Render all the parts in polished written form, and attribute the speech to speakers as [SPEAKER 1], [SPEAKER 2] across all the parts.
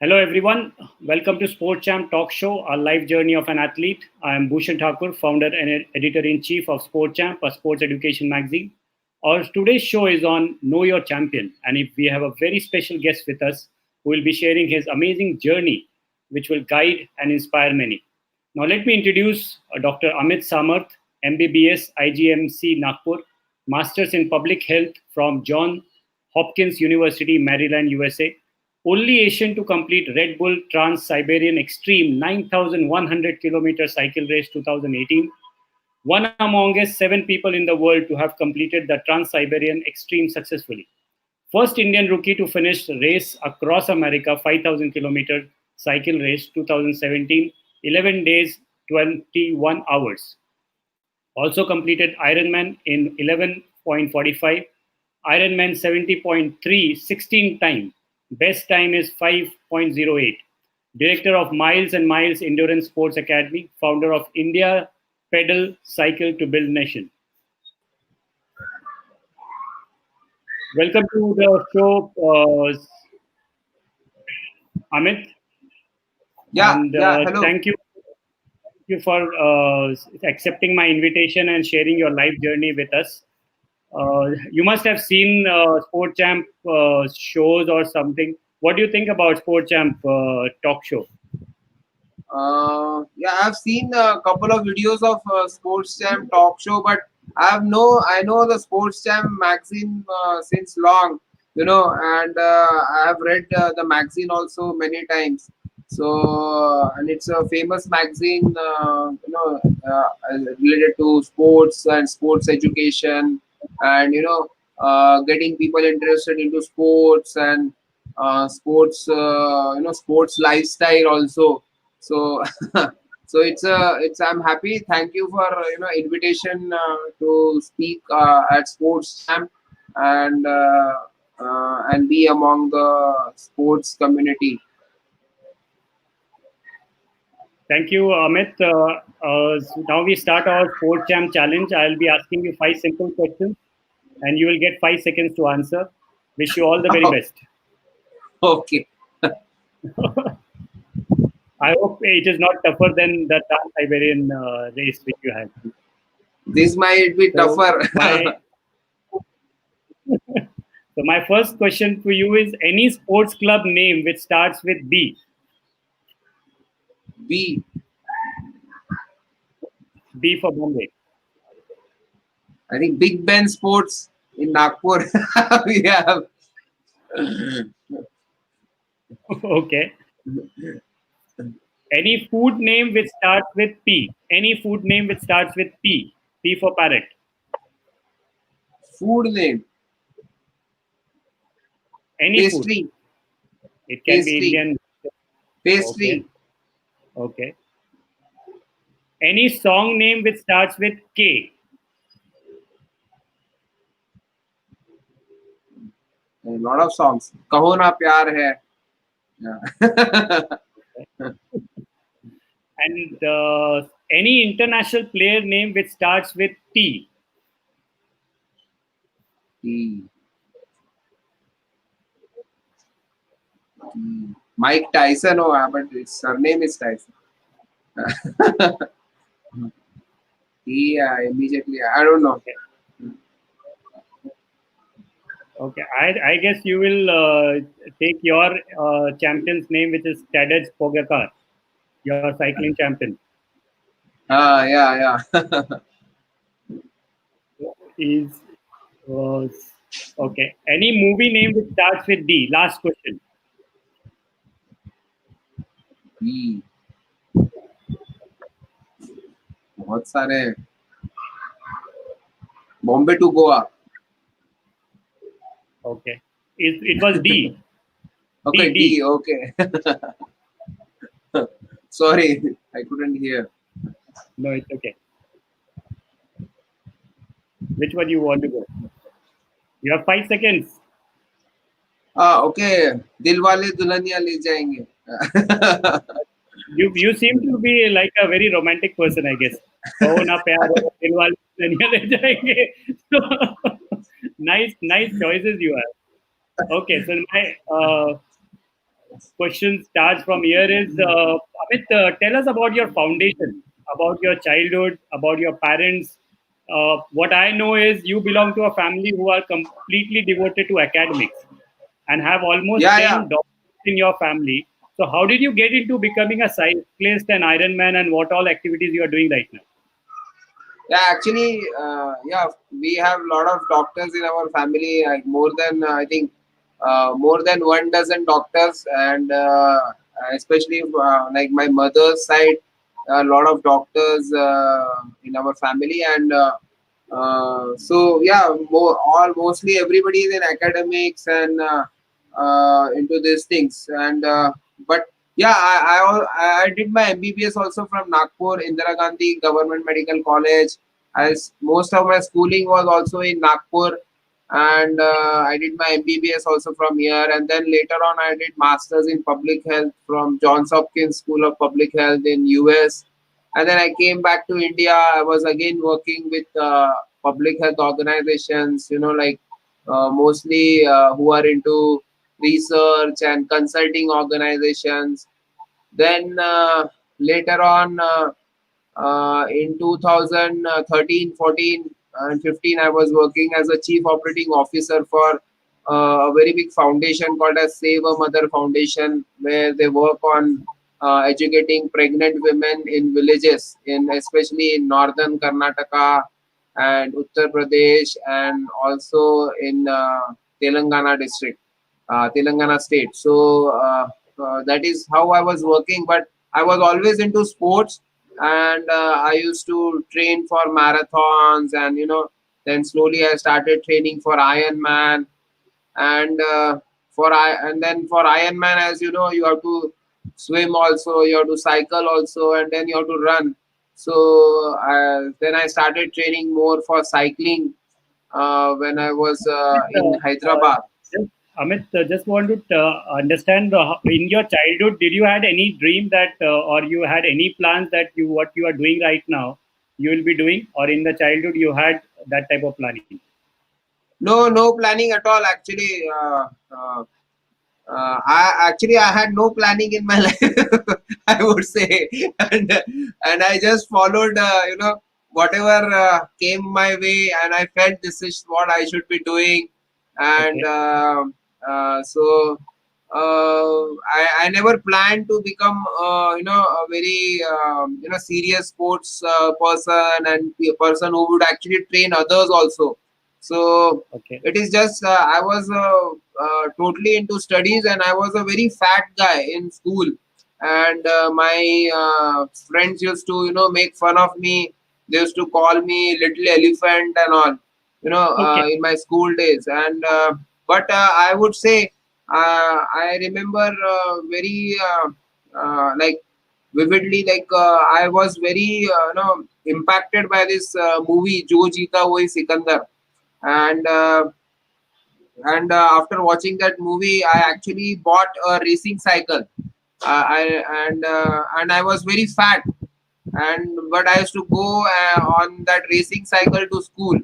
[SPEAKER 1] Hello, everyone. Welcome to Sport Champ Talk Show, a live journey of an athlete. I am Bhushan Thakur, founder and editor-in-chief of Sport Champ, a sports education magazine. Our today's show is on Know Your Champion, and we have a very special guest with us who will be sharing his amazing journey, which will guide and inspire many. Now, let me introduce Dr. Amit Samarth, MBBS, IGMC Nagpur, Masters in Public Health from Johns Hopkins University, Maryland, USA. Only Asian to complete Red Bull Trans-Siberian Extreme 9,100 kilometer cycle race 2018. One amongst 7 people in the world to have completed the Trans-Siberian Extreme successfully. First Indian rookie to finish race across America 5,000 kilometer cycle race 2017, 11 days, 21 hours. Also completed Ironman in 11.45, Ironman 70.3, 16 times. Best time is 5.08. Director of Miles and Miles Endurance Sports Academy, founder of India Pedal Cycle to Build Nation. Welcome to the show, Amit.
[SPEAKER 2] Hello.
[SPEAKER 1] Thank you for accepting my invitation and sharing your life journey with us. You must have seen Sport Champ shows or something. What do you think about Sport Champ talk show?
[SPEAKER 2] I've seen a couple of videos of Sports Champ talk show, but I know the Sports Champ magazine since long, and I have read the magazine also many times. So, and it's a famous magazine, related to sports and sports education, and getting people interested into sports and sports lifestyle also. So it's I'm happy. Thank you for invitation to speak at Sports Champ and be among the sports community.
[SPEAKER 1] Thank you, Amit. Now we start our Sport Champ challenge. I'll be asking you 5 simple questions, and you will get 5 seconds to answer. Wish you all the very best.
[SPEAKER 2] Okay.
[SPEAKER 1] I hope it is not tougher than the Trans-Siberian race which you had.
[SPEAKER 2] This might be tougher.
[SPEAKER 1] So my first question to you is: any sports club name which starts with B?
[SPEAKER 2] B.
[SPEAKER 1] B for Bombay.
[SPEAKER 2] I think Big Ben Sports in Nagpur. We have.
[SPEAKER 1] Okay. Any food name which starts with P? Any food name which starts with P? P for parrot.
[SPEAKER 2] Food name.
[SPEAKER 1] Any
[SPEAKER 2] Pastry.
[SPEAKER 1] food. It can be Indian.
[SPEAKER 2] Pastry.
[SPEAKER 1] Okay. Any song name which starts with K?
[SPEAKER 2] A lot of songs. Kaho Na Pyar Hai. Yeah.
[SPEAKER 1] And any international player name which starts with T?
[SPEAKER 2] T. Mike Tyson, but his surname is Tyson. Immediately, I don't know.
[SPEAKER 1] Okay, I guess you will take your champion's name, which is Tadej Pogacar, your cycling champion.
[SPEAKER 2] Yeah.
[SPEAKER 1] Okay. Any movie name which starts with D? Last question.
[SPEAKER 2] D. बहुत सारे. Bombay to Goa.
[SPEAKER 1] Okay. It was D.
[SPEAKER 2] Okay, D. Okay. Sorry, I couldn't hear.
[SPEAKER 1] No, it's okay. Which one you want to go? You have 5 seconds.
[SPEAKER 2] Okay. Dilwale Dulhaniya Le Jayenge.
[SPEAKER 1] You seem to be like a very romantic person, I guess. Oh, na pyar hai, Dilwale Dulhaniya Le Jayenge. So, nice choices you have. Okay, so question starts from here is Amit, tell us about your foundation, about your childhood, about your parents. What I know is you belong to a family who are completely devoted to academics and have almost
[SPEAKER 2] Yeah,
[SPEAKER 1] 10
[SPEAKER 2] yeah.
[SPEAKER 1] doctors in your family. So, how did you get into becoming a cyclist and Ironman, and what all activities you are doing right now?
[SPEAKER 2] Yeah, actually, yeah, we have a lot of doctors in our family, like more than I think more than one dozen doctors, and especially like my mother's side, a lot of doctors in our family, and so yeah, all mostly everybody is in academics and into these things, and but yeah, I did my MBBS also from Nagpur Indira Gandhi Government Medical College. As most of my schooling was also in Nagpur, and I did my MBBS also from here, and then later on I did masters in public health from Johns Hopkins School of Public Health in US, and then I came back to India. I was again working with public health organizations, like mostly who are into research and consulting organizations. Then later on, in 2013, 14, and 15, I was working as a chief operating officer for a very big foundation called as Save a Mother Foundation, where they work on educating pregnant women in villages, in especially in northern Karnataka and Uttar Pradesh, and also in Telangana district, Telangana state. So that is how I was working. But I was always into sports, and I used to train for marathons, and then slowly I started training for Ironman, and and then for Ironman, as you know, you have to swim also, you have to cycle also, and then you have to run. So then I started training more for cycling when I was
[SPEAKER 1] Amit,
[SPEAKER 2] in Hyderabad.
[SPEAKER 1] just, just want to understand in your childhood, did you had any dream that, or you had any plans that you what you are doing right now, you will be doing, or in the childhood you had that type of planning?
[SPEAKER 2] No, no planning at all. Actually, I had no planning in my life. I would say, and I just followed, whatever came my way, and I felt this is what I should be doing, and
[SPEAKER 1] Okay,
[SPEAKER 2] so I never planned to become, a very serious sports person, and a person who would actually train others also. So
[SPEAKER 1] okay,
[SPEAKER 2] it is just I was totally into studies, and I was a very fat guy in school, and my friends used to make fun of me. They used to call me little elephant and all,
[SPEAKER 1] okay,
[SPEAKER 2] in my school days. And but I would say I remember very like vividly, like I was very impacted by this movie Jo Jeeta Wohi Sikandar, and after watching that movie, I actually bought a racing cycle. And I was very fat, and but I used to go on that racing cycle to school,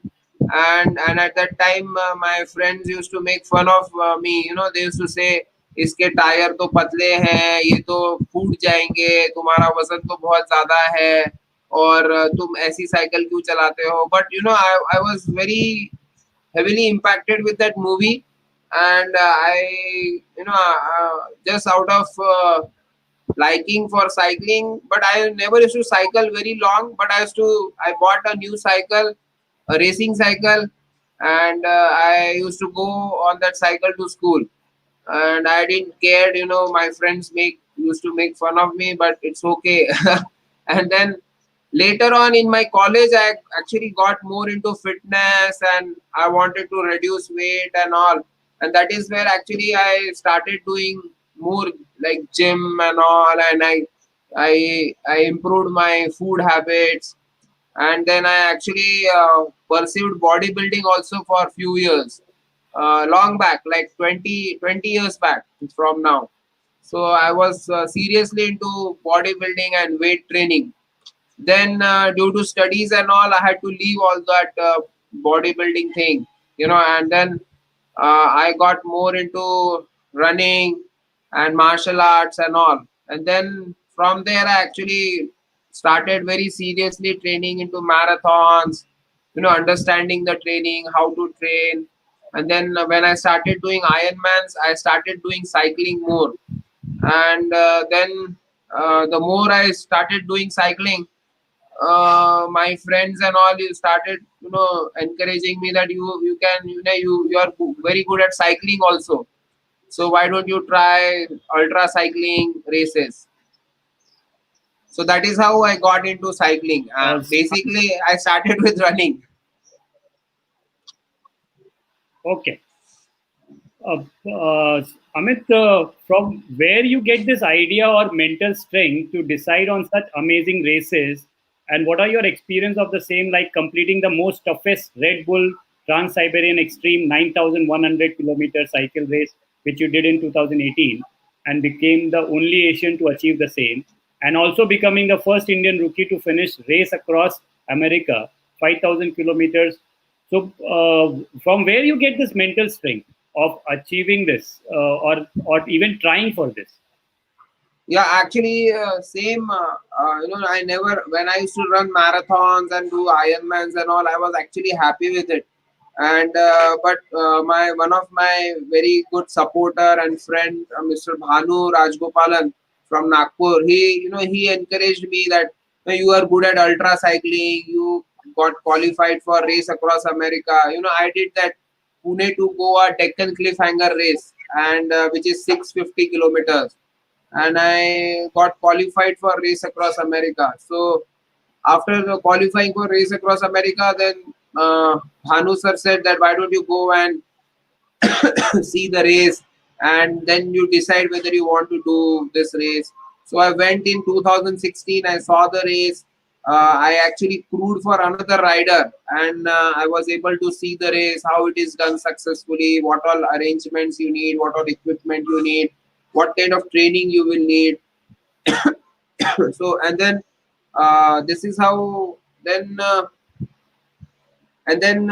[SPEAKER 2] and at that time my friends used to make fun of me. They used to say, इसके tyre तो पतले हैं, ये तो फूट जाएंगे, तुम्हारा वजन तो बहुत ज्यादा है, और तुम ऐसी साइकिल क्यों चलाते हो. But I was very heavily impacted with that movie, and I just out of liking for cycling, but I never used to cycle very long. But I bought a new cycle, a racing cycle, and I used to go on that cycle to school, and I didn't care. My friends make used to make fun of me, but it's okay. And then later on in my college, I actually got more into fitness, and I wanted to reduce weight and all. And that is where actually I started doing more like gym and all, and I improved my food habits, and then I actually pursued bodybuilding also for a few years, long back, like 20 years back from now. So I was seriously into bodybuilding and weight training. Then due to studies and all, I had to leave all that bodybuilding thing, and then I got more into running, and martial arts and all. And then from there, I actually started very seriously training into marathons, understanding the training, how to train. And then when I started doing Ironmans, I started doing cycling more. And then the more I started doing cycling, my friends and all you started encouraging me that you can you are very good at cycling also, so why don't you try ultra cycling races. So that is how I got into cycling. Basically I started with running.
[SPEAKER 1] Okay. Uh, uh, Amit, from where you get this idea or mental strength to decide on such amazing races, and what are your experience of the same, like completing the most toughest Red Bull Trans-Siberian Extreme 9,100-kilometer cycle race, which you did in 2018, and became the only Asian to achieve the same, and also becoming the first Indian rookie to finish race across America, 5,000 kilometers. So, from where you get this mental strength of achieving this, or even trying for this?
[SPEAKER 2] Yeah, actually, same. I never, when I used to run marathons and do Ironmans and all, I was actually happy with it. And but my one of my very good supporter and friend, Mr. Bhanu Rajgopalan from Nagpur, he encouraged me that you are good at ultra cycling. You got qualified for race across America. I did that Pune to Goa Deccan Cliffhanger race, and which is 650 kilometers, and I got qualified for race across America. So after the qualifying for race across America, then Bhanu sir said that why don't you go and see the race, and then you decide whether you want to do this race. So I went in 2016. I saw the race. I actually crewed for another rider, and I was able to see the race, how it is done successfully, what all arrangements you need, what all equipment you need, what kind of training you will need. So and then this is how then and then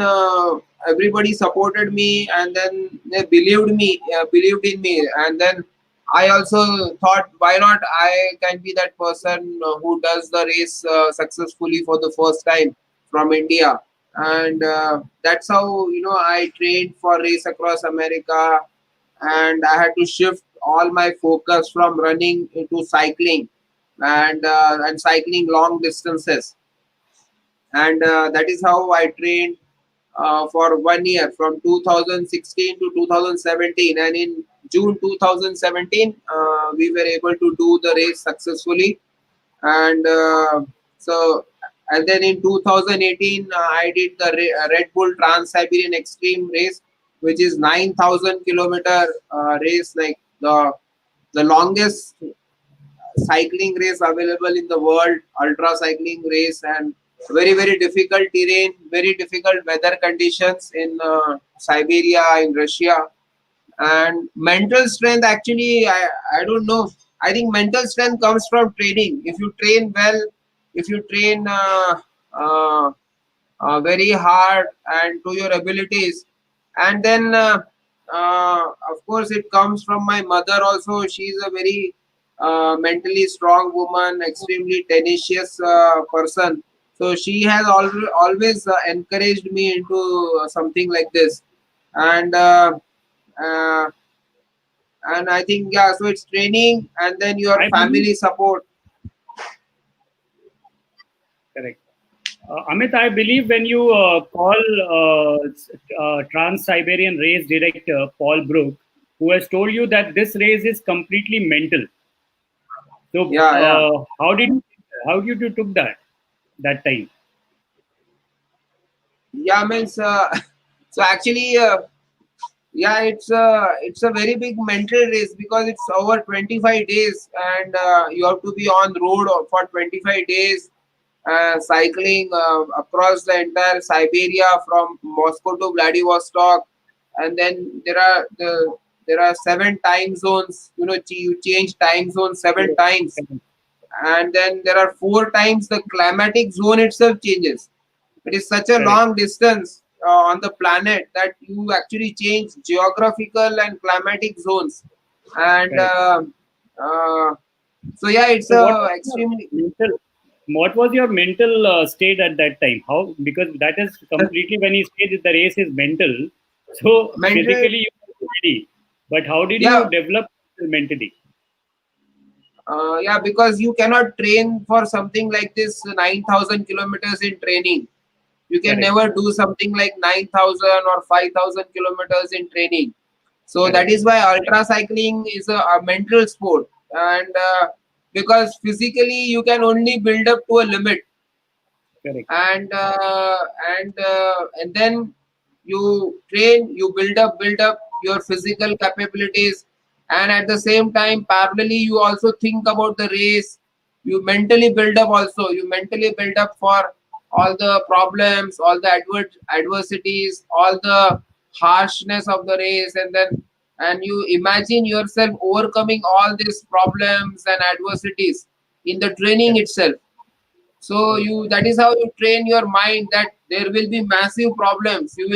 [SPEAKER 2] everybody supported me, and then they believed in me, and then I also thought, why not I can be that person who does the race successfully for the first time from India. And that's how I trained for race across America, and I had to shift all my focus from running into cycling, and cycling long distances. And that is how I trained for 1 year from 2016 to 2017. And in June 2017, we were able to do the race successfully. And so, and then in 2018, I did the Red Bull Trans Siberian Extreme race, which is 9,000 kilometer race, like the longest cycling race available in the world, ultra cycling race, and very very difficult terrain, very difficult weather conditions in Siberia, in Russia. And mental strength, actually, I don't know. I think mental strength comes from training. If you train well, if you train very hard and to your abilities, and then of course it comes from my mother also. She's a very mentally strong woman, extremely tenacious person. So she has always encouraged me into something like this. And uh, and I think, yeah, so it's training and then your
[SPEAKER 1] I believe,
[SPEAKER 2] family support.
[SPEAKER 1] correct. Amit, I believe when you call Trans-Siberian race director Paul Brook, who has told you that this race is completely mental. So,
[SPEAKER 2] Yeah, yeah,
[SPEAKER 1] how did you took that time?
[SPEAKER 2] yeah, means so actually, yeah, it's a very big mental race because it's over 25 days, and you have to be on road for 25 days, cycling across the entire Siberia from Moscow to Vladivostok. And then there are 7 time zones. You change time zone 7 times,
[SPEAKER 1] Correct.
[SPEAKER 2] and then there are 4 times the climatic zone itself changes. It is such a
[SPEAKER 1] Correct.
[SPEAKER 2] long distance on the planet that you actually change geographical and climatic zones. And
[SPEAKER 1] Correct.
[SPEAKER 2] uh, so yeah, it's
[SPEAKER 1] So
[SPEAKER 2] a extremely
[SPEAKER 1] what was your mental state at that time? How, because that is completely when you say that the race is mental. So
[SPEAKER 2] mental.
[SPEAKER 1] physically you were ready, but how did you
[SPEAKER 2] Yeah,
[SPEAKER 1] develop mentally?
[SPEAKER 2] yeah, because you cannot train for something like this 9,000 kilometers in training. You can
[SPEAKER 1] Correct.
[SPEAKER 2] never do something like 9,000 or 5,000 kilometers in training. So that
[SPEAKER 1] Correct.
[SPEAKER 2] is why ultra cycling is a mental sport. And because physically you can only build up to a limit,
[SPEAKER 1] Correct.
[SPEAKER 2] and and then you train, you build up your physical capabilities, and at the same time parallelly you also think about the race. You mentally build up, also you mentally build up for all the problems, all the adversities, all the harshness of the race, and then and you imagine yourself overcoming all these problems and adversities in the training
[SPEAKER 1] Correct.
[SPEAKER 2] itself. So
[SPEAKER 1] Correct.
[SPEAKER 2] you, that is how you train your mind that there will be massive problems. You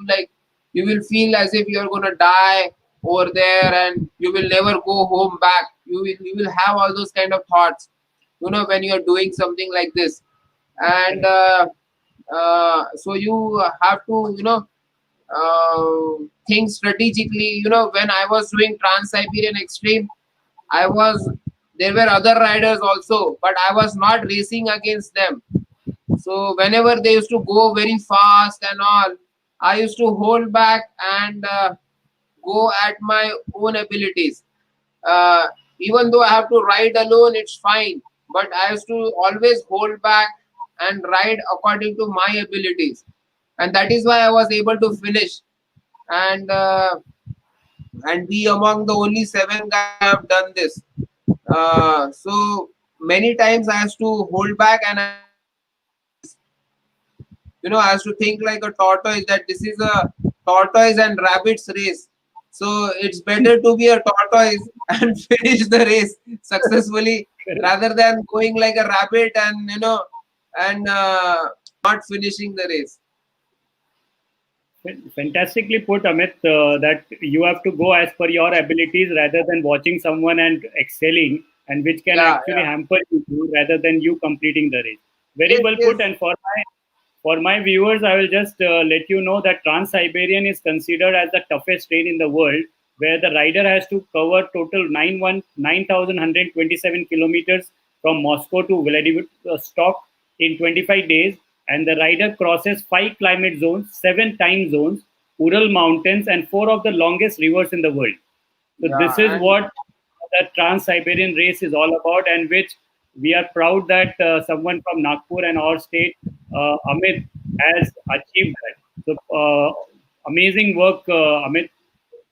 [SPEAKER 2] like, you will feel as if you are gonna die over there, and you will never go home back. You will have all those kind of thoughts, when you are doing something like this. And
[SPEAKER 1] Correct.
[SPEAKER 2] so you have to think strategically. When I was doing Trans Siberian Extreme, I was there were other riders also, but I was not racing against them. So whenever they used to go very fast and all, I used to hold back and go at my own abilities. Uh, Even though I have to ride alone, it's fine. But I used to always hold back and ride according to my abilities, and that is why I was able to finish and be among the only seven guys who have done this. So many times I have to hold back, and I have to think like a tortoise. I have to think like a tortoise, that this is a tortoise and rabbit's race. So it's better to be a tortoise and finish the race successfully
[SPEAKER 1] Correct.
[SPEAKER 2] rather than going like a rabbit and and not finishing the race.
[SPEAKER 1] Fantastically put, Amit, that you have to go as per your abilities rather than watching someone and excelling, and which can
[SPEAKER 2] Yeah,
[SPEAKER 1] actually
[SPEAKER 2] yeah.
[SPEAKER 1] hamper you rather than you completing the race. Very
[SPEAKER 2] Yes,
[SPEAKER 1] well put.
[SPEAKER 2] yes.
[SPEAKER 1] And for my viewers, I will just let you know that Trans Siberian is considered as the toughest train in the world, where the rider has to cover total 9,127 kilometers from Moscow to Vladivostok in 25 days, and the rider crosses 5 climate zones, 7 time zones, Ural Mountains, and 4 of the longest rivers in the world. So this
[SPEAKER 2] Yeah,
[SPEAKER 1] is
[SPEAKER 2] and
[SPEAKER 1] what the Trans-Siberian race is all about, and which we are proud that someone from Nagpur and our state, Amit, has achieved that. So amazing work, Amit.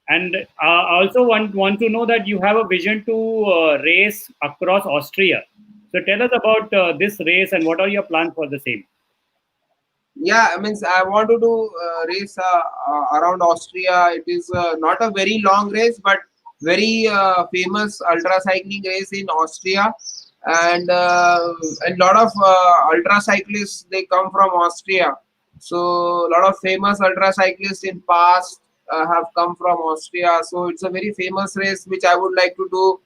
[SPEAKER 1] And I also want to know that you have a vision to race across Austria. So tell us about this race and what are your plans for the same.
[SPEAKER 2] yeah, I mean, I want to do race around Austria. It is not a very long race, but very famous ultra cycling race in Austria, and a lot of ultra cyclists, they come from Austria. So a lot of famous ultra cyclists in past have come from Austria. So it's a very famous race which I would like to do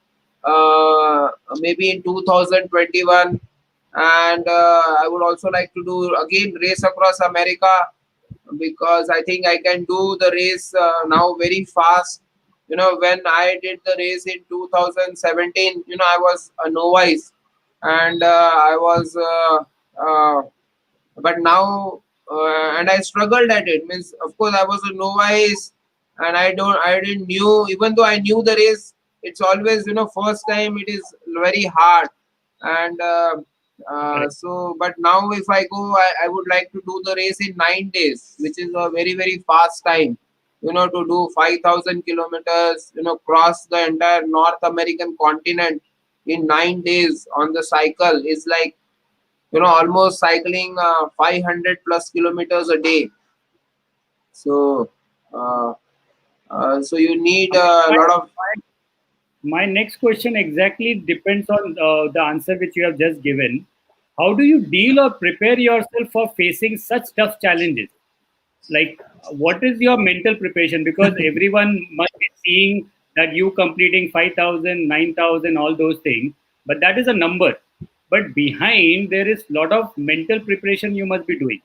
[SPEAKER 2] maybe in 2021. And I would also like to do again race across America, because I think I can do the race now very fast. When I did the race in 2017, I was a novice, and I was but now and I struggled at it. Means, of course, I was a novice, and I didn't knew, even though I knew the race, it's always, first time it is very hard. And
[SPEAKER 1] Correct.
[SPEAKER 2] but now if I go, I would like to do the race in 9 days, which is a very very fast time. To do 5,000 kilometers, cross the entire North American continent in 9 days on the cycle is like, almost cycling 500 plus kilometers a day. So uh, so you need
[SPEAKER 1] Amit,
[SPEAKER 2] a lot of.
[SPEAKER 1] my next question exactly depends on the answer which you have just given. How do you deal or prepare yourself for facing such tough challenges? Like, what is your mental preparation? Because everyone must be seeing that you completing 5,000, 9,000, all those things, but that is a number. But behind there is lot of mental preparation you must be doing.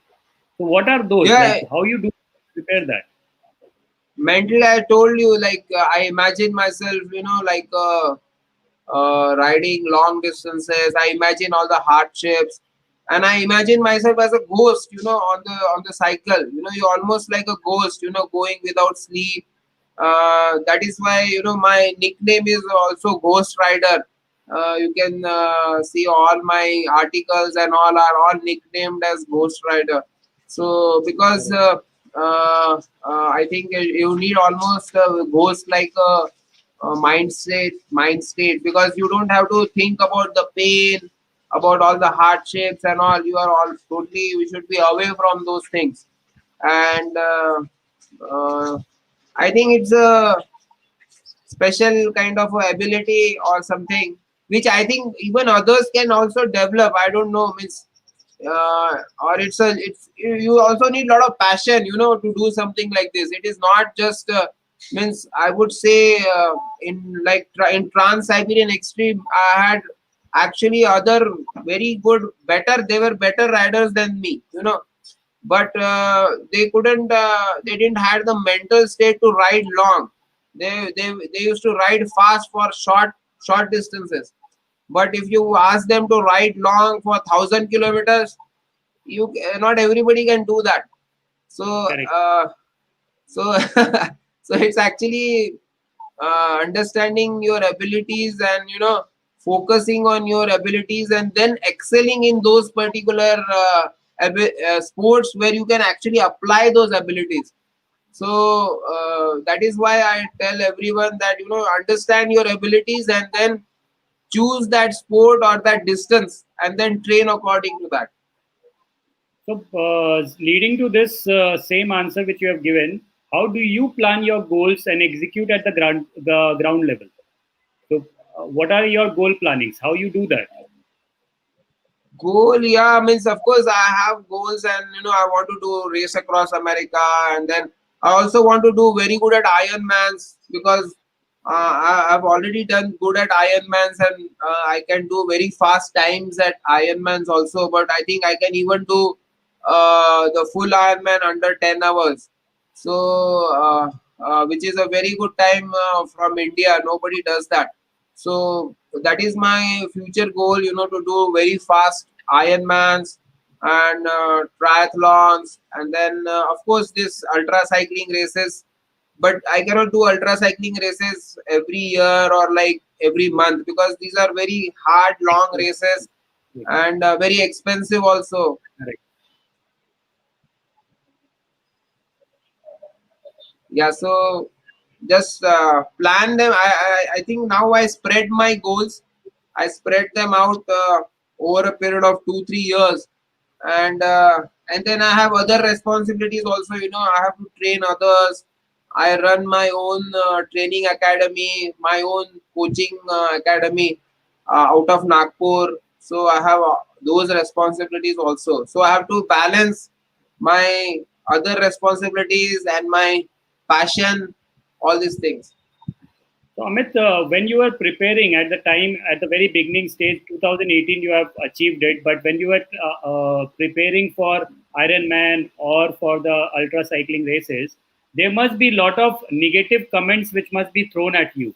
[SPEAKER 1] So what are those? Like
[SPEAKER 2] Yeah,
[SPEAKER 1] how you do prepare that?
[SPEAKER 2] mentally, I told you, like I imagine myself, like riding long distances. I imagine all the hardships, and I imagine myself as a ghost, on the cycle. You're almost like a ghost, going without sleep. That is why my nickname is also Ghost Rider. You can see all my articles and all are all nicknamed as Ghost Rider. So because
[SPEAKER 1] Correct.
[SPEAKER 2] I think you need almost a ghost like a mind state, because you don't have to think about the pain, about all the hardships and all. You are all totally, we should be away from those things. And uh, I think it's a special kind of a ability or something which I think even others can also develop. I don't know, means or it's you also need a lot of passion, to do something like this. It is not just means I would say in Trans Siberian Extreme, I had actually other very good, better. They were better riders than me, but they couldn't. They didn't have the mental state to ride long. They used to ride fast for short distances. But if you ask them to ride long for 1,000 kilometers, you not everybody can do that. So
[SPEAKER 1] Correct.
[SPEAKER 2] so so it's actually understanding your abilities, and focusing on your abilities, and then excelling in those particular sports where you can actually apply those abilities. So that is why I tell everyone that understand your abilities, and then choose that sport or that distance, and then train according to that.
[SPEAKER 1] So, leading to this same answer which you have given, how do you plan your goals and execute at the ground level? So, what are your goal plannings? How you do that?
[SPEAKER 2] Goal, yeah, means of course I have goals, and I want to do race across America, and then I also want to do very good at Ironmans, because I've already done good at Ironmans, and I can do very fast times at Ironmans also. But I think I can even do the full Ironman under 10 hours. So which is a very good time from India. Nobody does that. So that is my future goal, to do very fast Ironmans and triathlons, and then of course this ultra cycling races. But I cannot do ultra cycling races every year or like every month, because these are very hard, long
[SPEAKER 1] Correct.
[SPEAKER 2] races, and very expensive also.
[SPEAKER 1] Correct.
[SPEAKER 2] Yeah, so just plan them. I think now I spread my goals. I spread them out over a period of 2 3 years, and then I have other responsibilities also. I have to train others. I run my own training academy, my own coaching academy out of Nagpur. So I have those responsibilities also. So I have to balance my other responsibilities and my passion, all these things.
[SPEAKER 1] So, Amit, when you were preparing at the time, at the very beginning stage, 2018, you have achieved it. But when you were preparing for Ironman or for the ultra cycling races, there must be a lot of negative comments which must be thrown at you.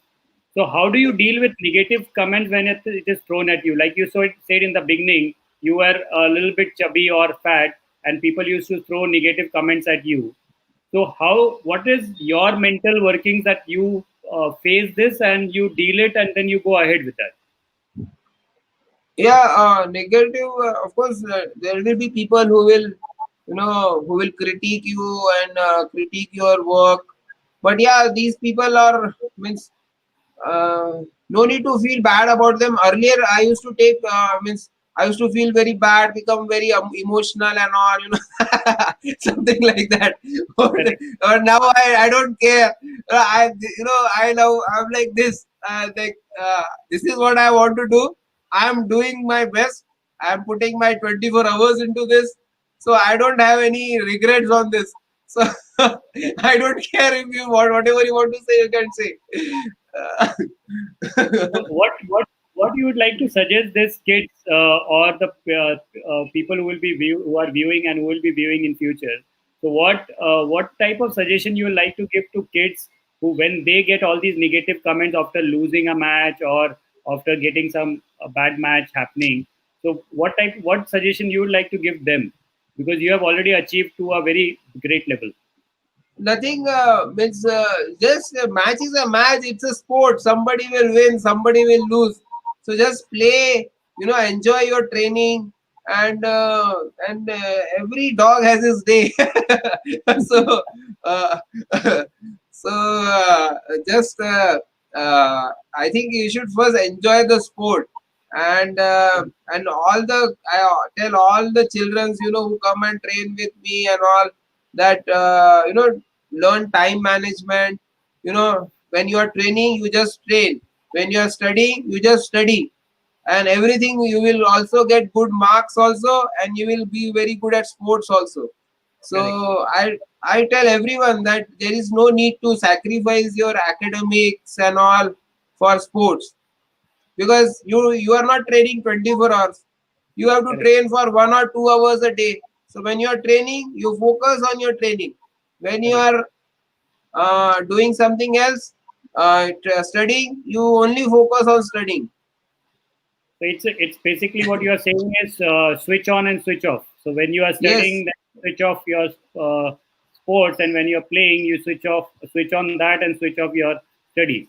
[SPEAKER 1] So, how do you deal with negative comments when it is thrown at you? Like you said in the beginning, you were a little bit chubby or fat, and people used to throw negative comments at you. So what is your mental workings that you face this and you deal it and then you go ahead with that?
[SPEAKER 2] Yeah, negative. Of course, there will be people who will critique you and critique your work. But yeah, these people are, means no need to feel bad about them. Earlier, I used to take means I used to feel very bad, become very emotional and all, something like that.
[SPEAKER 1] Correct.
[SPEAKER 2] Or now I don't care. I now I'm like this. This is what I want to do. I'm doing my best. I'm putting my 24 hours into this, so I don't have any regrets on this. So I don't care if you want whatever you want to say, you can say.
[SPEAKER 1] So what you would like to suggest these kids or the people who will be who are viewing and who will be viewing in future? So what type of suggestion you would like to give to kids who, when they get all these negative comments after losing a match or after getting some bad match happening? So what suggestion you would like to give them, because you have already achieved to a very great level.
[SPEAKER 2] Nothing means just a match is a match. It's a sport. Somebody will win, somebody will lose. So just play. Enjoy your training, and every dog has his day. So uh, so just I think you should first enjoy the sport, and all the I tell all the childrens who come and train with me and all that learn time management. When you are training, you just train. When you are studying, you just study, and everything you will also get good marks also, and you will be very good at sports also. So
[SPEAKER 1] Correct.
[SPEAKER 2] I tell everyone that there is no need to sacrifice your academics and all for sports, because you are not training 24 hours. You have to
[SPEAKER 1] Correct.
[SPEAKER 2] train for 1 or 2 hours a day. So when you are training, you focus on your training. When you
[SPEAKER 1] Correct.
[SPEAKER 2] are doing something else, studying, you only focus on studying.
[SPEAKER 1] So it's basically what you are saying is switch on and switch off. So when you are
[SPEAKER 2] Yes,
[SPEAKER 1] studying, then switch off your sports, and when you're playing, you switch on that and switch off your studies.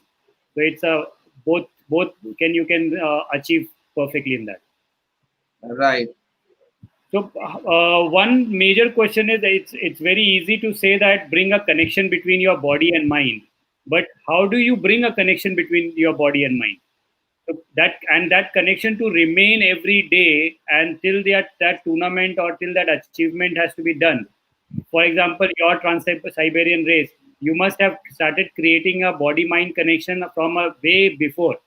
[SPEAKER 1] So it's a both can achieve perfectly in that.
[SPEAKER 2] right.
[SPEAKER 1] So one major question is, it's very easy to say that bring a connection between your body and mind, but how do you bring a connection between your body and mind? So that connection to remain every day until that tournament or till that achievement has to be done. For example, your Trans-Siberian race, you must have started creating a body mind connection from a way before,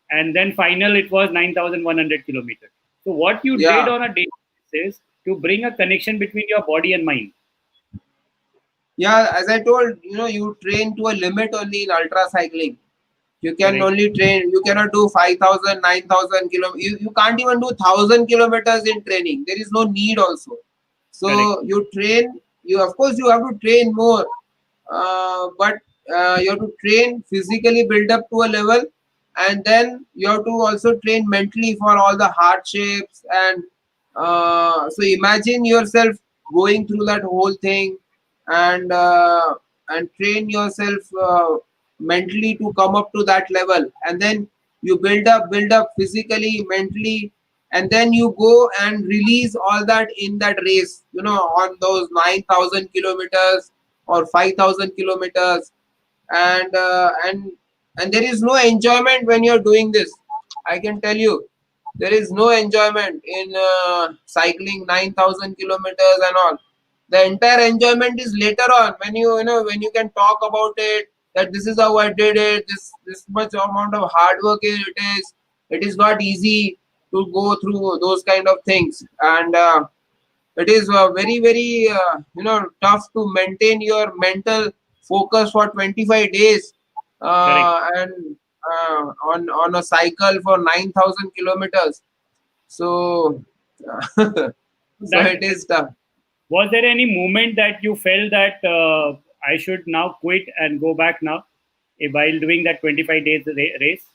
[SPEAKER 1] and then final it was 9,100 kilometers. So what you did
[SPEAKER 2] Yeah.
[SPEAKER 1] on a daily basis to bring a connection between your body and mind?
[SPEAKER 2] Yeah, as I told, you train to a limit only in ultra cycling. You can
[SPEAKER 1] Correct.
[SPEAKER 2] only train, you cannot do 5,000, 9,000 kilometers. You can't even do 1,000 kilometers in training. There is no need also.
[SPEAKER 1] Correct.
[SPEAKER 2] So you train, of course, you have to train more, but you have to train physically, build up to a level, and then you have to also train mentally for all the hardships. And so imagine yourself going through that whole thing, and train yourself mentally to come up to that level, and then you build up physically, mentally, and then you go and release all that in that race, on those 9,000 kilometers or 5,000 kilometers. And there is no enjoyment when you're doing this. I can tell you, there is no enjoyment in cycling 9,000 kilometers and all. The entire enjoyment is later on, when when you can talk about it, that this is how I did it, this much amount of hard work it is not easy to go through those kind of things. And it is very tough to maintain your mental focus for 25 days,
[SPEAKER 1] Correct.
[SPEAKER 2] and on a cycle for 9,000 kilometers. So so
[SPEAKER 1] That
[SPEAKER 2] it is tough.
[SPEAKER 1] was there any moment that you felt that I should now quit and go back now, while doing that 25 days race?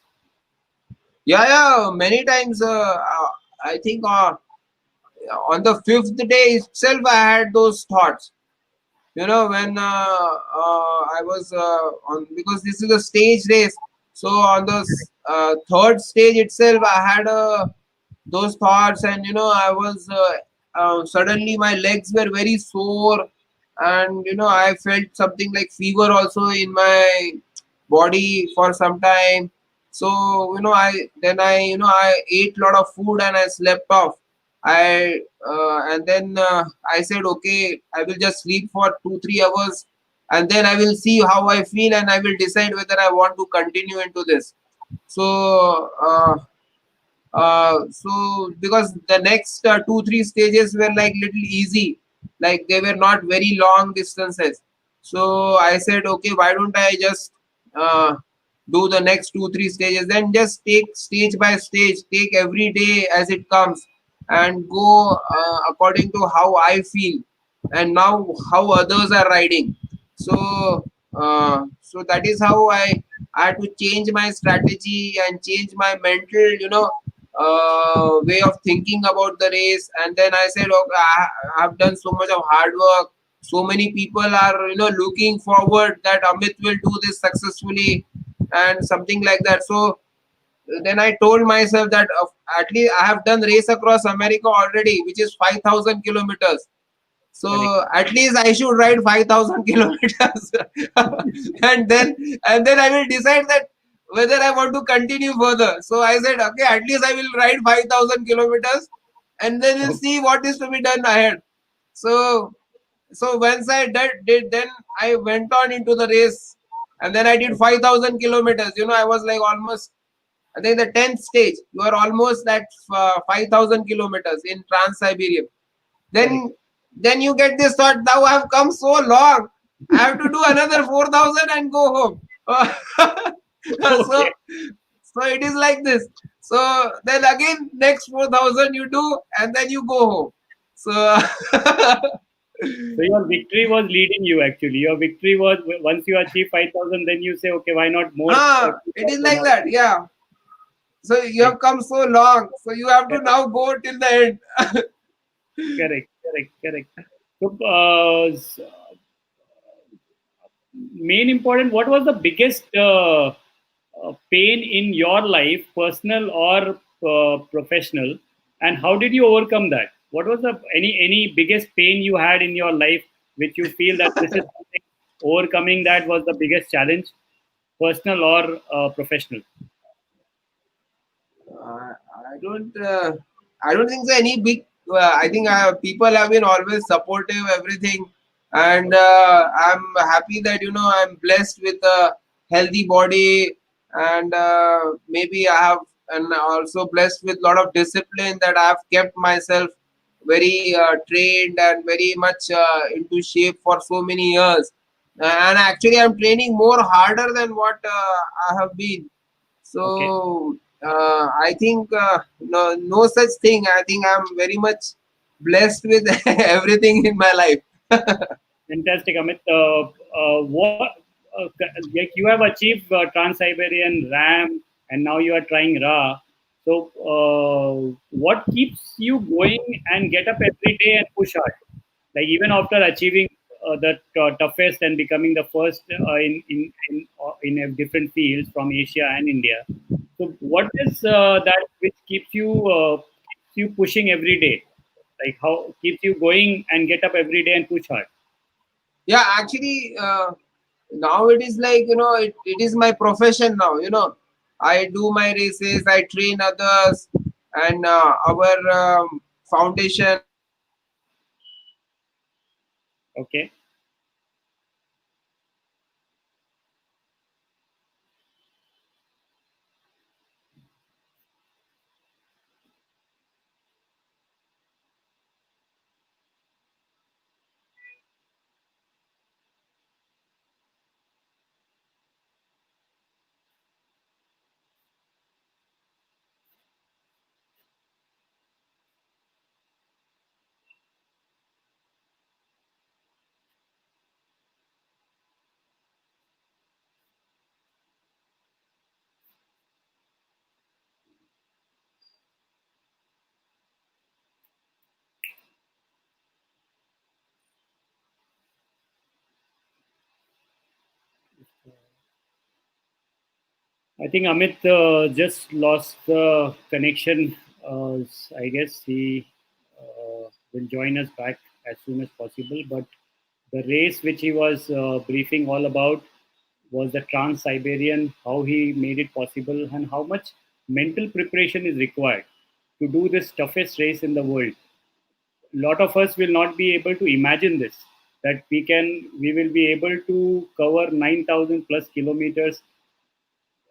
[SPEAKER 2] Yeah, many times. I think on the fifth day itself, I had those thoughts. When I was on, because this is a stage race. So on the third stage itself, I had those thoughts, and I was suddenly my legs were very sore, and I felt something like fever also in my body for some time. So I ate a lot of food and I slept off. And then I said, okay, I will just sleep for 2 3 hours, and then I will see how I feel, and I will decide whether I want to continue into this. So because the next 2 3 stages were like little easy, like they were not very long distances. So I said, okay, why don't I just uh, do the next 2 3 stages, then just take stage by stage, take every day as it comes, and go according to how I feel and now how others are riding. So that is how I had to change my strategy and change my mental, way of thinking about the race. And then I said, okay, I have done so much of hard work. So many people are, looking forward that Amit will do this successfully and something like that. So then I told myself that at least I have done race across America already, which is 5,000 kilometers.
[SPEAKER 1] Correct.
[SPEAKER 2] So at least I should ride 5,000 kilometers, and then I will decide that whether I want to continue further. So I said, okay, at least I will ride 5,000 kilometers, and then we'll
[SPEAKER 1] Okay.
[SPEAKER 2] see what is to be done ahead. So so once I did, then I went on into the race, and then I did 5,000 kilometers. I was like almost, I think the 10th stage. You are almost at 5,000 kilometers in Trans Siberia.
[SPEAKER 1] Correct.
[SPEAKER 2] Then you get this thought, now I have come so long, I have to do another 4,000 and go home.
[SPEAKER 1] Okay.
[SPEAKER 2] so so it is like this. So then again next 4,000 you do, and then you go home. So
[SPEAKER 1] So your victory was leading you actually. Your victory was once you achieve 5,000, then you say, okay, why not more
[SPEAKER 2] it is
[SPEAKER 1] 2,000
[SPEAKER 2] like
[SPEAKER 1] or
[SPEAKER 2] that, yeah. So you
[SPEAKER 1] like
[SPEAKER 2] have come so long, so you have to
[SPEAKER 1] correct,
[SPEAKER 2] now go till the end.
[SPEAKER 1] correct, correct, correct. So, main important, what was the biggest pain in your life, personal or professional, and how did you overcome that? What was the any biggest pain you had in your life, which you feel that this is something overcoming that was the biggest challenge, personal or professional?
[SPEAKER 2] Uh, I don't. I don't think so. Any big. I think people have been always supportive, everything, and I'm happy that I'm blessed with a healthy body, and maybe I have, and also blessed with a lot of discipline that I have kept myself very trained and very much into shape for so many years. And actually, I'm training more harder than what I have been.
[SPEAKER 1] Okay.
[SPEAKER 2] So I think no such thing. I think I'm very much blessed with everything in my life.
[SPEAKER 1] Fantastic, Amit. What like you have achieved Trans-Siberian RAM, and now you are trying Ra. So, what keeps you going and get up every day and push hard? Like even after achieving the toughest and becoming the first in different fields from Asia and India. So, what is that which keeps you pushing every day? Like how keeps you going and get up every day and push hard?
[SPEAKER 2] Yeah, actually, now it is like it is my profession now. I do my races, I train others, and our foundation
[SPEAKER 1] Okay. I think Amit just lost the connection. I guess he will join us back as soon as possible. But the race which he was briefing all about was the Trans Siberian, how he made it possible, and how much mental preparation is required to do this toughest race in the world. A lot of us will not be able to imagine this, that we will be able to cover 9,000 plus kilometers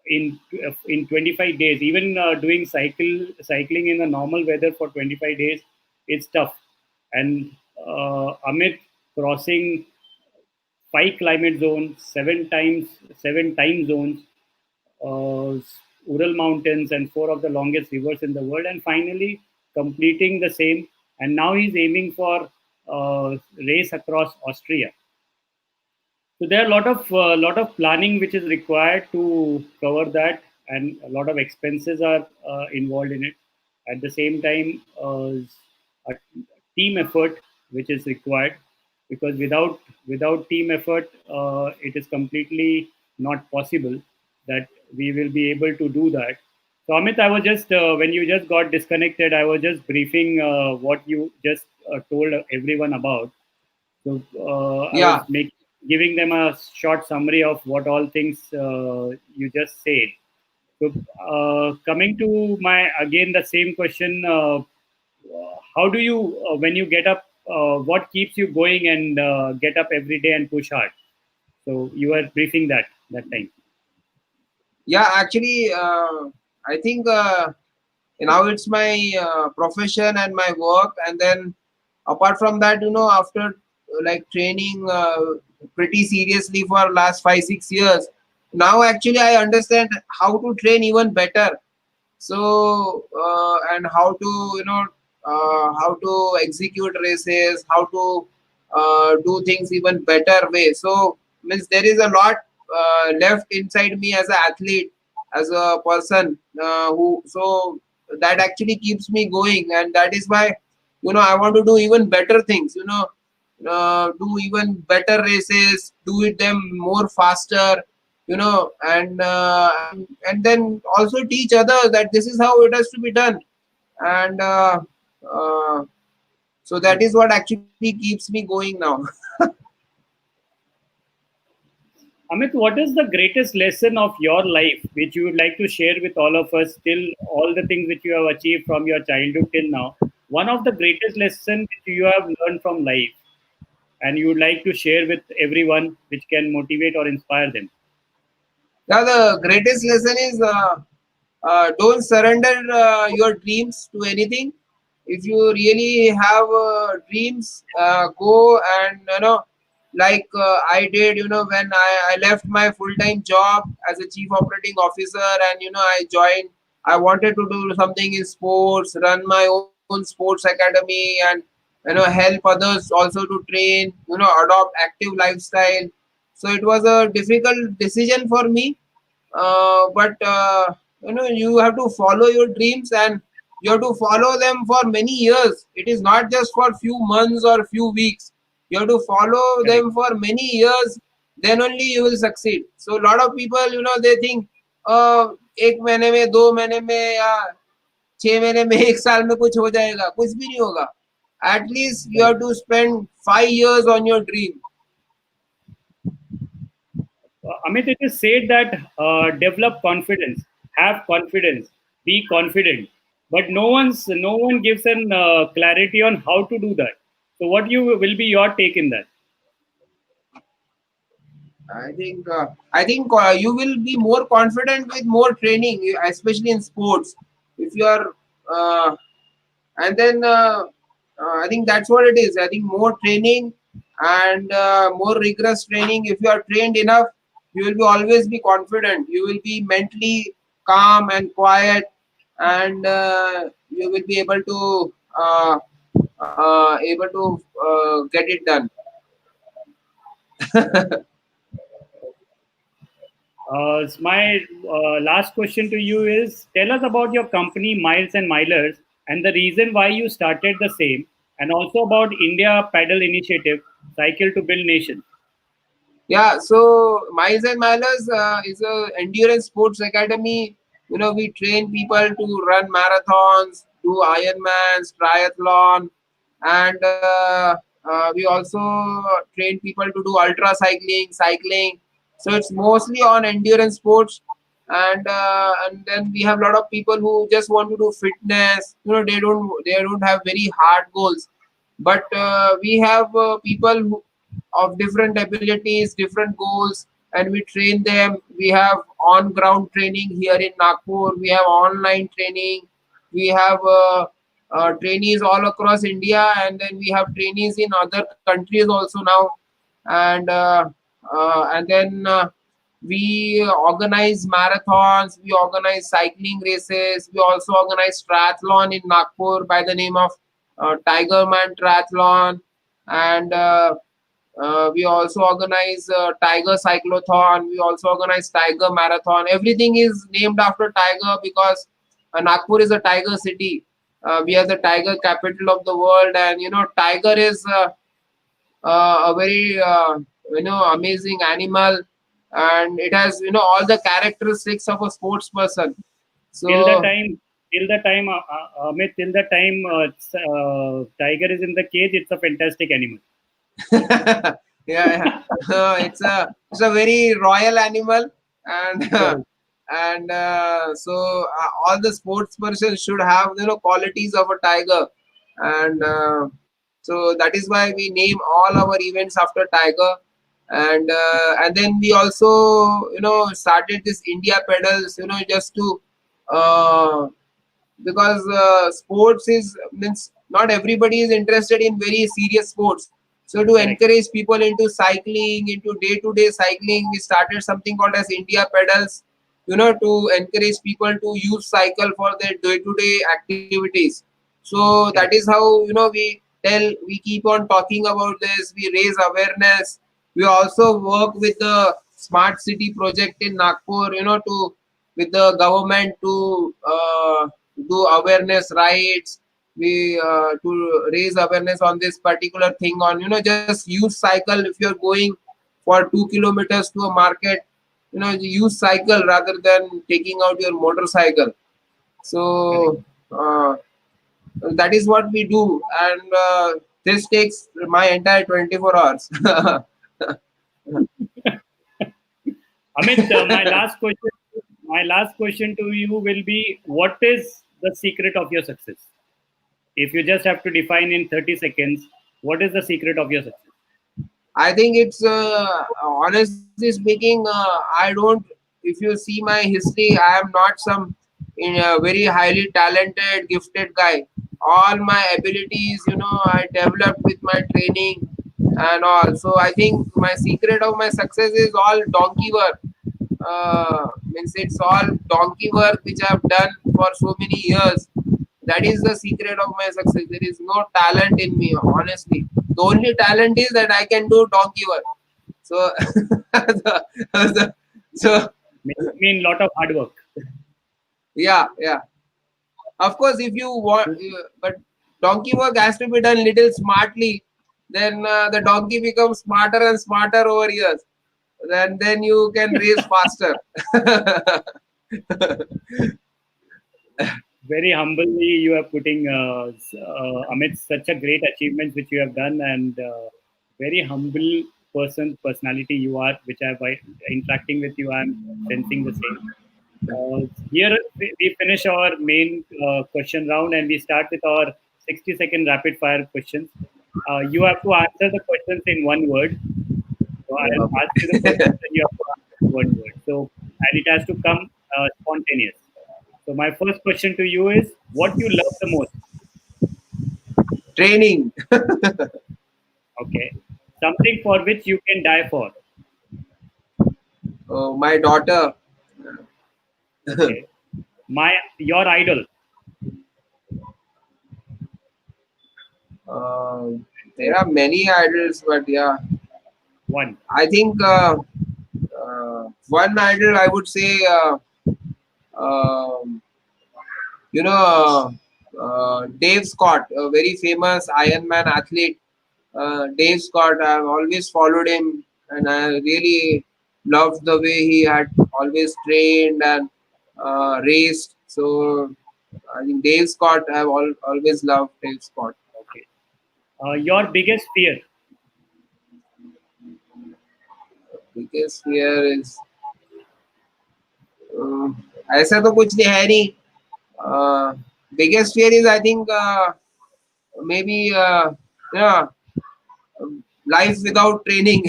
[SPEAKER 1] in 25 days. Even doing cycling in a normal weather for 25 days, it's tough. And Amit crossing 5 climate zones, 7 time zones, uh, Ural Mountains and four of the longest rivers in the world, and finally completing the same. And now he's aiming for race across Austria. So there are a lot of planning which is required to cover that, and a lot of expenses are involved in it. At the same time, a team effort which is required, because without team effort, it is completely not possible that we will be able to do that. So Amit, I was just when you just got disconnected, I was just briefing what you just told everyone about. So I was
[SPEAKER 2] Yeah,
[SPEAKER 1] giving them a short summary of what all things you just said. So coming to my again the same question, how do you when you get up? What keeps you going and get up every day and push hard? So you were briefing that time.
[SPEAKER 2] yeah. Actually, I think now it's my profession and my work, and then apart from that, after like training pretty seriously for last 5 6 years, now actually I understand how to train even better. So and how to how to execute races, how to do things even better way. So means there is a lot left inside me as an athlete, as a person who, so that actually keeps me going, and that is why I want to do even better things, do even better races, do it them more faster, and then also teach others that this is how it has to be done. And uh, so that is what actually keeps me going now.
[SPEAKER 1] Amit, what is the greatest lesson of your life which you would like to share with all of us? Till all the things which you have achieved from your childhood till now, one of the greatest lessons which you have learned from life, and you would like to share with everyone, which can motivate or inspire them.
[SPEAKER 2] Now the greatest lesson is don't surrender your dreams to anything. If you really have dreams, go and like I did. When I left my full-time job as a chief operating officer, and I joined. I wanted to do something in sports, run my own sports academy, and help others also to train. Adopt active lifestyle. So it was a difficult decision for me, but you have to follow your dreams, and you have to follow them for many years. It is not just for few months or few weeks. You have to follow
[SPEAKER 1] Correct.
[SPEAKER 2] them for many years, then only you will succeed. So a lot of people, they think एक महीने में, 2 महीने में, या 6 महीने में, एक साल में कुछ हो जाएगा, कुछ भी नहीं होगा. At least you have
[SPEAKER 1] Correct.
[SPEAKER 2] to spend 5 years on your dream.
[SPEAKER 1] Amit, it is said that develop confidence, have confidence, be confident, but no one gives an clarity on how to do that. So, what you will be your take in that?
[SPEAKER 2] I think you will be more confident with more training, especially in sports. If you are, uh, and then I think that's what it is. I think more training and more rigorous training. If you are trained enough, you will be always be confident. You will be mentally calm and quiet, and you will be able to get it done.
[SPEAKER 1] My last question to you is: tell us about your company, Miles and Milers, and the reason why you started the same, and also about India Paddle Initiative, Cycle to Build Nation.
[SPEAKER 2] Yeah, so Miles and Milers is a endurance sports academy. We train people to run marathons, do Ironmans, triathlon, and we also train people to do ultra cycling. So it's mostly on endurance sports, and then we have a lot of people who just want to do fitness. They don't have very hard goals, but we have people of different abilities, different goals, and we train them. We have on ground training here in Nagpur, we have online training, we have trainees all across India, and then we have trainees in other countries also now. And then We organize marathons, we organize cycling races, we also organize triathlon in Nagpur by the name of Tiger Man Triathlon, and we also organize Tiger Cyclothon. We also organize Tiger Marathon. Everything is named after Tiger because Nagpur is a tiger city. We are the tiger capital of the world, and tiger is a very amazing animal, and it has all the characteristics of a sports person.
[SPEAKER 1] Till the
[SPEAKER 2] So
[SPEAKER 1] time, Amit, till the time tiger is in the cage, it's a fantastic animal.
[SPEAKER 2] yeah, yeah. It's a very royal animal, and
[SPEAKER 1] Correct.
[SPEAKER 2] all the sports person should have qualities of a tiger, and so that is why we name all our events after tiger, and then we also started this India pedals, just to uh, because sports is means not everybody is interested in very serious sports. So to
[SPEAKER 1] Correct.
[SPEAKER 2] encourage people into cycling, into day-to-day cycling, we started something called as India Pedals. To encourage people to use cycle for their day-to-day activities. So that
[SPEAKER 1] Correct.
[SPEAKER 2] is how we keep on talking about this. We raise awareness. We also work with the smart city project in Nagpur. To with the government to do awareness rights. We to raise awareness on this particular thing on just use cycle if you're going for 2 kilometers to a market. Use cycle rather than taking out your motorcycle.
[SPEAKER 1] Correct.
[SPEAKER 2] So that is what we do, and this takes my entire 24 hours.
[SPEAKER 1] Amit, my last question to you will be: what is the secret of your success? If you just have to define in 30 seconds, what is the secret of your success?
[SPEAKER 2] I think it's honestly speaking, I don't. If you see my history, I am not some in a very highly talented, gifted guy. All my abilities, I developed with my training and all. So I think my secret of my success is all donkey work. Means it's all donkey work which I've done for so many years. That is the secret of my success. There is no talent in me, honestly. The only talent is that I can do donkey work. So, so
[SPEAKER 1] Mean lot of hard work.
[SPEAKER 2] yeah, yeah. Of course, if you want, but donkey work has to be done little smartly. Then the donkey becomes smarter and smarter over years. Then you can race faster.
[SPEAKER 1] Very humbly, you are putting amidst such a great achievements which you have done, and very humble personality you are, which I by interacting with you, I'm sensing the same. Here we finish our main question round, and we start with our 60-second rapid fire questions. You have to answer the questions in one word. So I'll ask you the question, and you have to answer in one word. So, and it has to come spontaneous. So my first question to you is, what you love the most?
[SPEAKER 2] Training.
[SPEAKER 1] Okay, something for which you can die for.
[SPEAKER 2] My daughter.
[SPEAKER 1] Okay, your idol.
[SPEAKER 2] Uh, there are many idols, but yeah,
[SPEAKER 1] One.
[SPEAKER 2] I think one idol I would say, um, Dave Scott, a very famous Ironman athlete. Dave Scott, I've always followed him, and I really loved the way he had always trained and raced. So I think Dave Scott, always loved Dave Scott.
[SPEAKER 1] Okay. Your biggest fear.
[SPEAKER 2] Biggest fear is ऐसा तो कुछ नहीं है नहीं. Biggest fear is I think maybe yeah, life without training.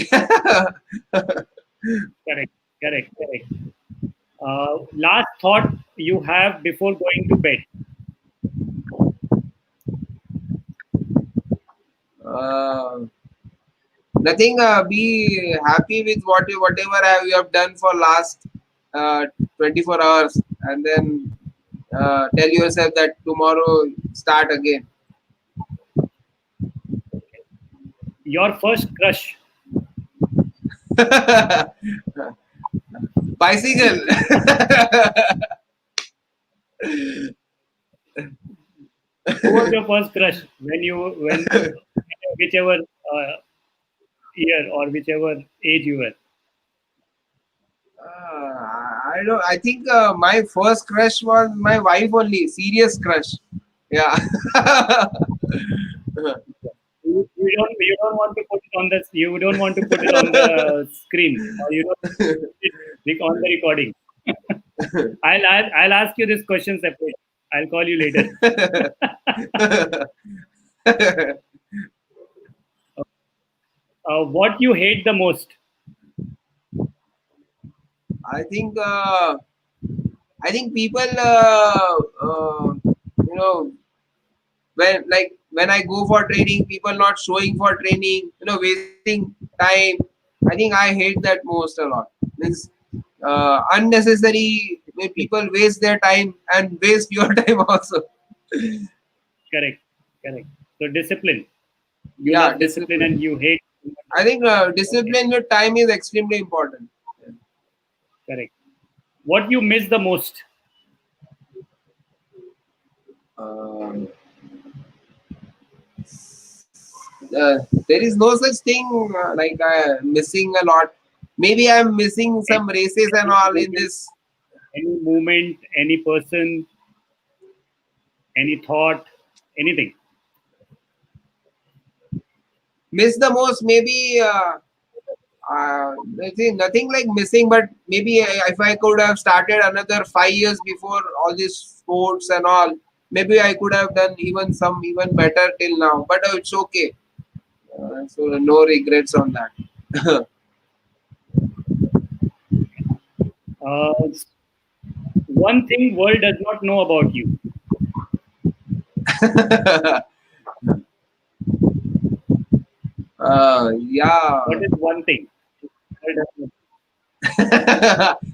[SPEAKER 1] Correct. Correct. Correct. Last thought you have before going to bed.
[SPEAKER 2] uh, Nothing. Be happy with whatever you have done for last uh, 24 hours, and then tell yourself that tomorrow start again.
[SPEAKER 1] Your first crush.
[SPEAKER 2] Bicycle.
[SPEAKER 1] Who was your first crush when whichever year or whichever age you were?
[SPEAKER 2] I don't. I think my first crush was my wife only. Serious crush. Yeah.
[SPEAKER 1] You don't want to put it on the screen, or you don't put it on the recording. I'll ask you this question separately. I'll call you later. What you hate the most?
[SPEAKER 2] I think. I think people. You know, when I go for training, people not showing for training. Wasting time. I think I hate that most a lot. Means unnecessary. When people waste their time and waste your time also.
[SPEAKER 1] Correct, correct. So discipline. You
[SPEAKER 2] Yeah,
[SPEAKER 1] love discipline
[SPEAKER 2] discipline.
[SPEAKER 1] and you hate.
[SPEAKER 2] I think
[SPEAKER 1] Okay,
[SPEAKER 2] discipline with time is extremely important.
[SPEAKER 1] correct. What you miss the most?
[SPEAKER 2] Um, there is no such thing like missing a lot. Maybe I'm missing
[SPEAKER 1] Any,
[SPEAKER 2] some races and
[SPEAKER 1] any
[SPEAKER 2] all in
[SPEAKER 1] moment,
[SPEAKER 2] this.
[SPEAKER 1] any moment, any person, any thought, anything.
[SPEAKER 2] Miss the most, maybe. I think nothing like missing, but maybe if I could have started another 5 years before all these sports and all, maybe I could have done even better till now. But it's okay. So no regrets on that.
[SPEAKER 1] Uh, One thing world does not know about you.
[SPEAKER 2] Yeah.
[SPEAKER 1] What is one thing world does not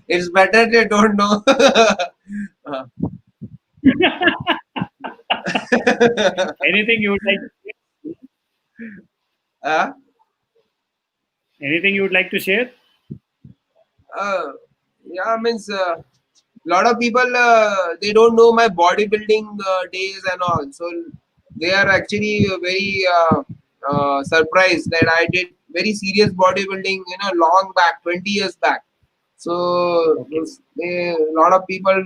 [SPEAKER 2] It's better they don't know. Uh,
[SPEAKER 1] anything you would like?
[SPEAKER 2] uh,
[SPEAKER 1] Anything you would like to share?
[SPEAKER 2] uh, yeah, means lot of people they don't know my bodybuilding days and all, so they are actually very surprised that I did very serious bodybuilding, long back, 20 years back. So
[SPEAKER 1] Okay,
[SPEAKER 2] a lot of people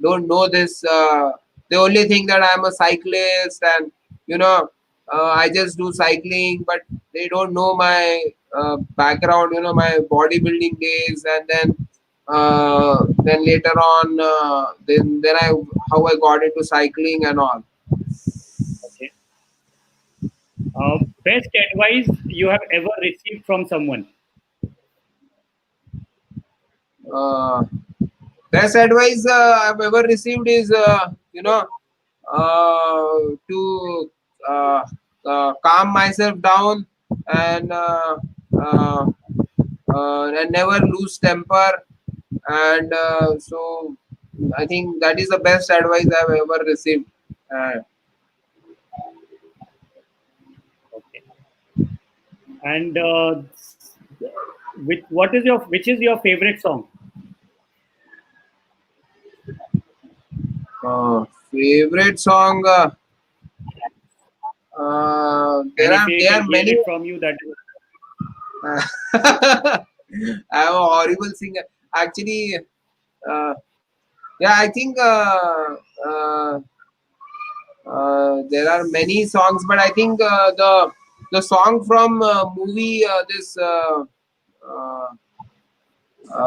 [SPEAKER 2] don't know this. They only think that I'm a cyclist and you know I just do cycling, but they don't know my background. My bodybuilding days, and then later on, then I how I got into cycling and all.
[SPEAKER 1] okay. Best advice you have ever received from someone?
[SPEAKER 2] Uh, Best advice I've ever received is to calm myself down and and never lose temper, and so I think that is the best advice I've ever received. uh,
[SPEAKER 1] Okay. And which is your favorite song?
[SPEAKER 2] Favorite song,
[SPEAKER 1] And if we
[SPEAKER 2] there
[SPEAKER 1] can
[SPEAKER 2] are
[SPEAKER 1] hear
[SPEAKER 2] many.
[SPEAKER 1] it from you, that is
[SPEAKER 2] I am a horrible singer actually. uh, yeah, I think there are many songs, but I think the song from movie this uh,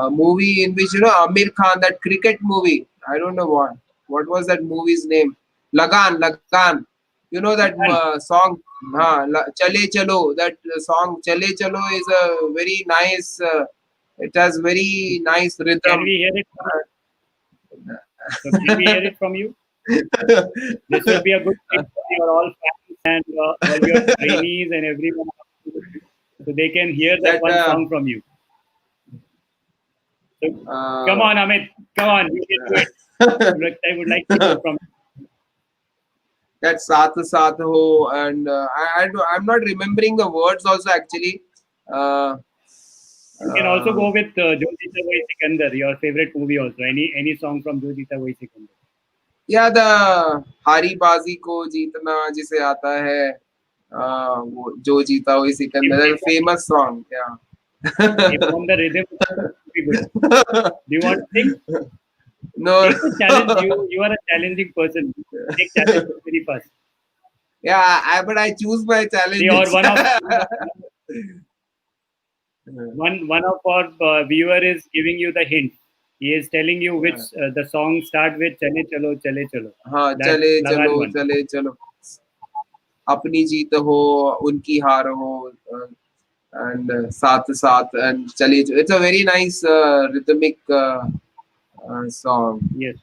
[SPEAKER 2] movie in which Amir Khan, that cricket movie. I don't know what was that movie's name. Lagan, Lagan. That
[SPEAKER 1] Sultan.
[SPEAKER 2] song. Chale Chalo. That song Chale Chalo is a very nice. It has very nice
[SPEAKER 1] Can
[SPEAKER 2] rhythm.
[SPEAKER 1] we hear it from you? So can we hear it from you? This will be a good thing for your all fans and all your trainees and everyone. so they can hear that
[SPEAKER 2] That
[SPEAKER 1] one song from you. So come
[SPEAKER 2] uh,
[SPEAKER 1] on, Amit, come on, you can do it. I would like to hear from
[SPEAKER 2] that Saath Saath Ho, and I'm not remembering the words also actually. Uh,
[SPEAKER 1] you. Can also
[SPEAKER 2] uh,
[SPEAKER 1] go with Jo Jeeta Wahi Sikandar, your favorite movie also. Any song from Jo Jeeta Wahi Sikandar.
[SPEAKER 2] yeah, the हारी बाजी को जीतना जिसे आता है, वो जो जीता वही Sikandar, famous song. Yeah.
[SPEAKER 1] If on the rhythm, it would be good. Do you want to sing?
[SPEAKER 2] No.
[SPEAKER 1] Take the challenge. You are a challenging person. Take challenge very fast.
[SPEAKER 2] Yeah, but I choose my
[SPEAKER 1] See, or
[SPEAKER 2] challenges.
[SPEAKER 1] one of our viewer is giving you the hint. He is telling you which
[SPEAKER 2] Yeah.
[SPEAKER 1] the song start with chale chalo chale chalo.
[SPEAKER 2] हाँ,
[SPEAKER 1] That
[SPEAKER 2] चले चलो
[SPEAKER 1] Lagan one.
[SPEAKER 2] चले चलो, अपनी जीत हो उनकी हार हो, and साथ साथ and चले, it's a very nice rhythmic song.
[SPEAKER 1] Yes.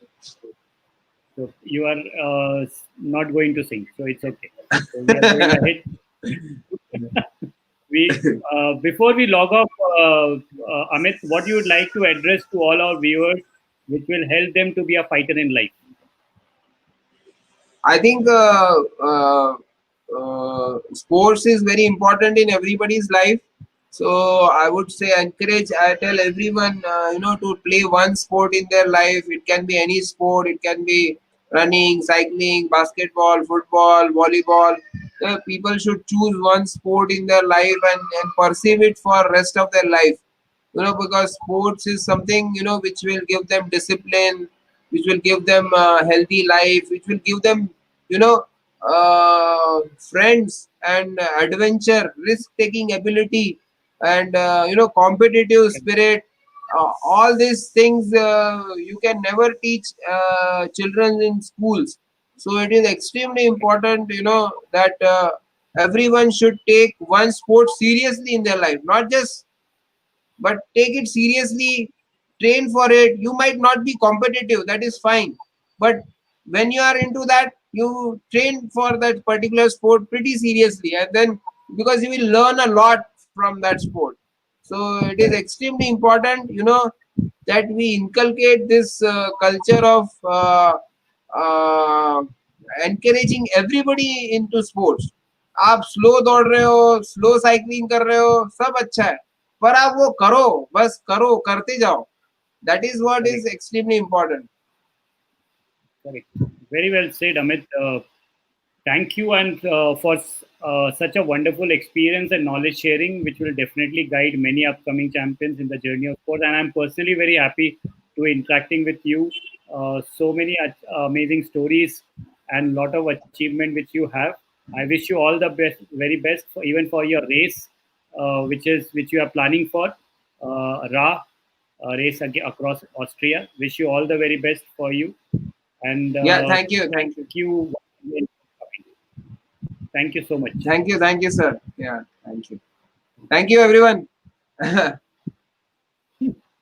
[SPEAKER 1] So you are not going to sing. So it's okay. So we are going ahead. We before we log off, Amit, what you would like to address to all our viewers, which will help them to be a fighter in life.
[SPEAKER 2] I think sports is very important in everybody's life. So I would say encourage. I tell everyone, to play one sport in their life. It can be any sport. It can be running, cycling, basketball, football, volleyball. People should choose one sport in their life and pursue it for rest of their life. Because sports is something, which will give them discipline, which will give them healthy life, which will give them, you know friends and adventure, risk taking ability, and competitive spirit. All these things you can never teach children in schools. So it is extremely important, that everyone should take one sport seriously in their life, not just, but take it seriously, train for it. You might not be competitive, that is fine, but when you are into that, you train for that particular sport pretty seriously, and then, because you will learn a lot from that sport. So it is extremely important, that we inculcate this culture of uh, encouraging everybody into sports. आप slow दौड़ रहे हो, slow cycling कर रहे हो, सब अच्छा है, पर आप वो करो, बस करो, करते जाओ. That is what is
[SPEAKER 1] Correct.
[SPEAKER 2] extremely important.
[SPEAKER 1] Correct. Very well said, Amit. Thank you and for such a wonderful experience and knowledge sharing, which will definitely guide many upcoming champions in the journey of sport. And I'm personally very happy to interacting with you. So many amazing stories and lot of achievement which you have. I wish you all the best, very best, for, even for your race, which you are planning for, Ra race across Austria. Wish you all the very best for you. And
[SPEAKER 2] Yeah, thank you,
[SPEAKER 1] thank
[SPEAKER 2] thank you,
[SPEAKER 1] you. Thank you so much.
[SPEAKER 2] thank you, thank you, sir. Yeah, thank you, everyone.